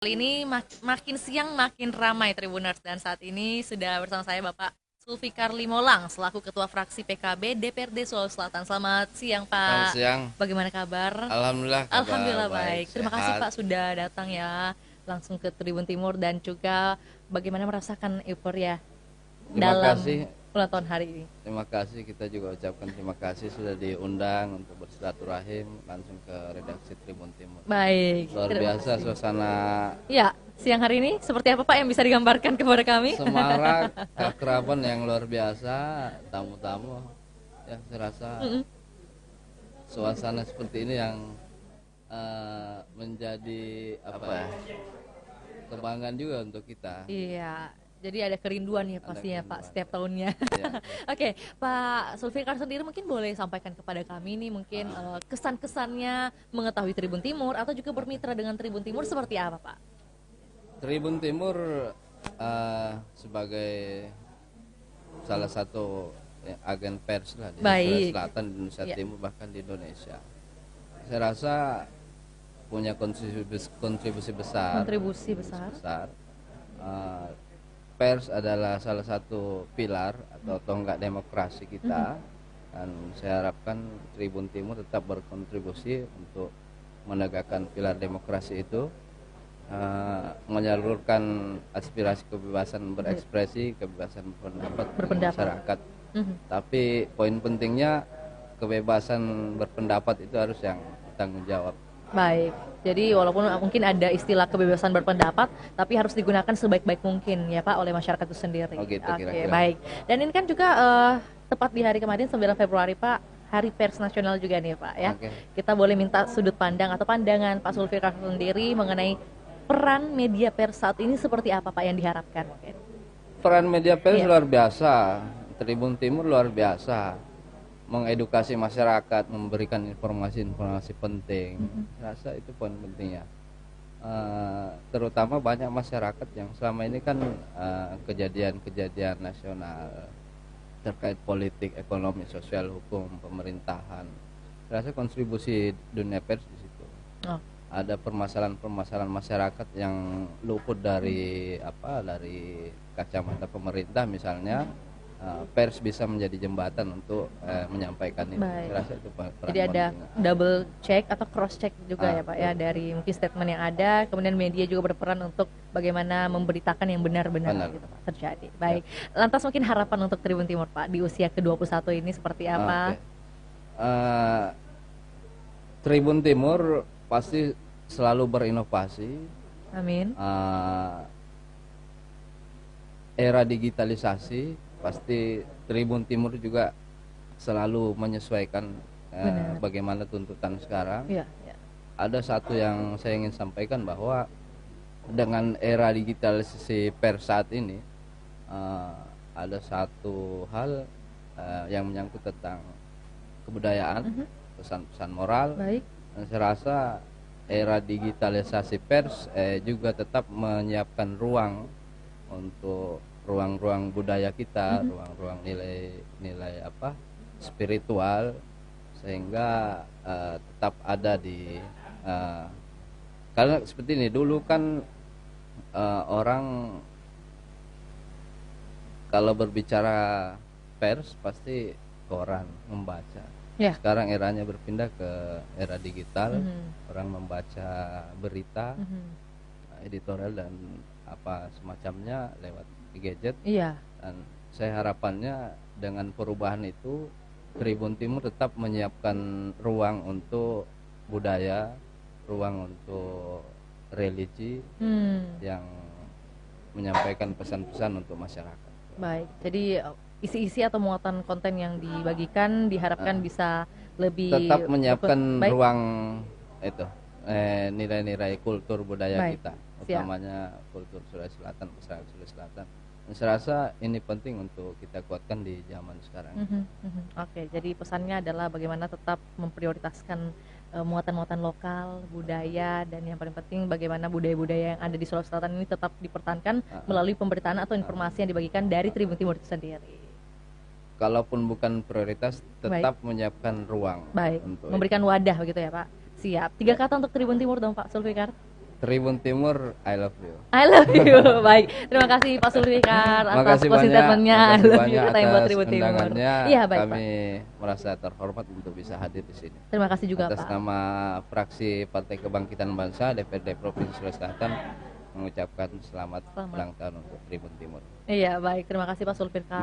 Kali ini makin siang makin ramai Tribuners dan saat ini sudah bersama saya Bapak Sulfikar Limolang selaku Ketua Fraksi PKB DPRD Sulawesi Selatan. Selamat siang Selamat Pak. siang. Bagaimana kabar? Alhamdulillah kabar Alhamdulillah baik, baik. Terima kasih sehat. Pak sudah datang ya langsung ke Tribun Timur dan juga bagaimana merasakan euforia Terima dalam kasih, ulang tahun hari ini. terima kasih kita juga ucapkan terima kasih sudah diundang untuk bersilaturahim langsung ke redaksi Tribun Timur. Baik, Luar terima biasa kasih. suasana Ya, siang hari ini seperti apa Pak yang bisa digambarkan kepada kami? semarak, keakraban yang luar biasa, tamu-tamu. Ya, saya rasa Mm-mm. suasana seperti ini yang menjadi apa ya, kebanggaan juga untuk kita. Iya, jadi ada kerinduan ya Ada pastinya Pak kerinduan. setiap tahunnya. Ya, Oke, Pak Sulfikar sendiri mungkin boleh sampaikan kepada kami nih mungkin kesan-kesannya mengetahui Tribun Timur atau juga bermitra dengan Tribun Timur seperti apa Pak? Tribun Timur sebagai salah satu agen pers lah di Sulawesi Baik, Selatan, di Indonesia ya. Timur bahkan di Indonesia. Saya rasa punya kontribusi besar, Kontribusi besar. besar. Eh, Pers adalah salah satu pilar atau tonggak demokrasi kita, dan saya harapkan Tribun Timur tetap berkontribusi untuk menegakkan pilar demokrasi itu, menyalurkan aspirasi kebebasan berekspresi, kebebasan berpendapat di Berpendapat. masyarakat. Mhm. Tapi poin pentingnya kebebasan berpendapat itu harus yang bertanggung jawab. Baik, jadi walaupun mungkin ada istilah kebebasan berpendapat, tapi harus digunakan sebaik-baik mungkin ya Pak oleh masyarakat itu sendiri. Oh gitu Oke, kira-kira. baik. Dan ini kan juga tepat di hari kemarin 9 Februari Pak, Hari Pers Nasional juga nih Pak ya. Oke. Kita boleh minta sudut pandang atau pandangan Pak Sulfikar sendiri mengenai peran media pers saat ini seperti apa Pak yang diharapkan mungkin? Peran media pers Iya. luar biasa. Tribun Timur luar biasa. Mengedukasi masyarakat, memberikan informasi-informasi penting. Saya rasa itu poin pentingnya. Terutama banyak masyarakat yang selama ini kan kejadian-kejadian nasional terkait politik, ekonomi, sosial, hukum, pemerintahan. Saya rasa kontribusi dunia pers di situ. Oh, Ada permasalahan-permasalahan masyarakat yang luput dari dari kacamata pemerintah misalnya, pers bisa menjadi jembatan untuk menyampaikan itu. baik. Saya rasa itu peran Jadi ada pentingnya. double check atau cross check juga ya Pak ya Betul. dari mungkin statement yang ada, kemudian media juga berperan untuk bagaimana memberitakan yang benar-benar Benar. gitu Pak terjadi. Baik. Lantas mungkin harapan untuk Tribun Timur Pak di usia ke-21 ini seperti apa? Oke. Eh, Tribun Timur pasti selalu berinovasi. Amin. Era digitalisasi pasti Tribun Timur juga selalu menyesuaikan Benar. bagaimana tuntutan sekarang. Iya, ya. Ada satu yang saya ingin sampaikan bahwa dengan era digitalisasi pers saat ini, eh, ada satu hal yang menyangkut tentang kebudayaan, pesan-pesan moral. Baik. Dan saya rasa era digitalisasi pers juga tetap menyiapkan ruang untuk ruang-ruang budaya kita, ruang-ruang nilai-nilai spiritual, sehingga tetap ada di karena seperti ini dulu kan, orang kalau berbicara pers pasti koran membaca. Ya. Sekarang eranya berpindah ke era digital, Mhm. orang membaca berita, Mhm. editorial dan apa semacamnya lewat gadget. Iya. Dan saya harapannya dengan perubahan itu Tribun Timur tetap menyiapkan ruang untuk budaya, ruang untuk religi yang menyampaikan pesan-pesan untuk masyarakat. Baik. Jadi isi-isi atau muatan konten yang dibagikan diharapkan bisa lebih Tetap menyiapkan baik. ruang itu nilai-nilai kultur budaya Baik, kita, siap. utamanya kultur Sulawesi Selatan, masyarakat Sulawesi Selatan. Dan saya rasa ini penting untuk kita kuatkan di zaman sekarang. Oke, jadi pesannya adalah bagaimana tetap memprioritaskan muatan-muatan lokal, budaya, dan yang paling penting bagaimana budaya-budaya yang ada di Sulawesi Selatan ini tetap dipertahankan melalui pemberitaan atau informasi yang dibagikan dari Tribun Timur itu sendiri. Kalaupun bukan prioritas, tetap menyiapkan ruang Baik, untuk memberikan wadah begitu ya Pak. Siap. 3 kata untuk Tribun Timur dong Pak Sulfikar. Tribun Timur, I love you. I love you. Baik, terima kasih Pak Zulfikar atas Makasih closing banyak, statementnya. I makasih love you banyak katanya buat atas Tribun Timur. undangannya. Iya, baik Pak. Kami merasa terhormat untuk bisa hadir di sini. Terima kasih juga Atas Pak. nama fraksi Partai Kebangkitan Bangsa DPRD Provinsi Sulawesi Selatan mengucapkan selamat ulang tahun untuk Tribun Timur. Iya, baik. Terima kasih Pak Zulfikar.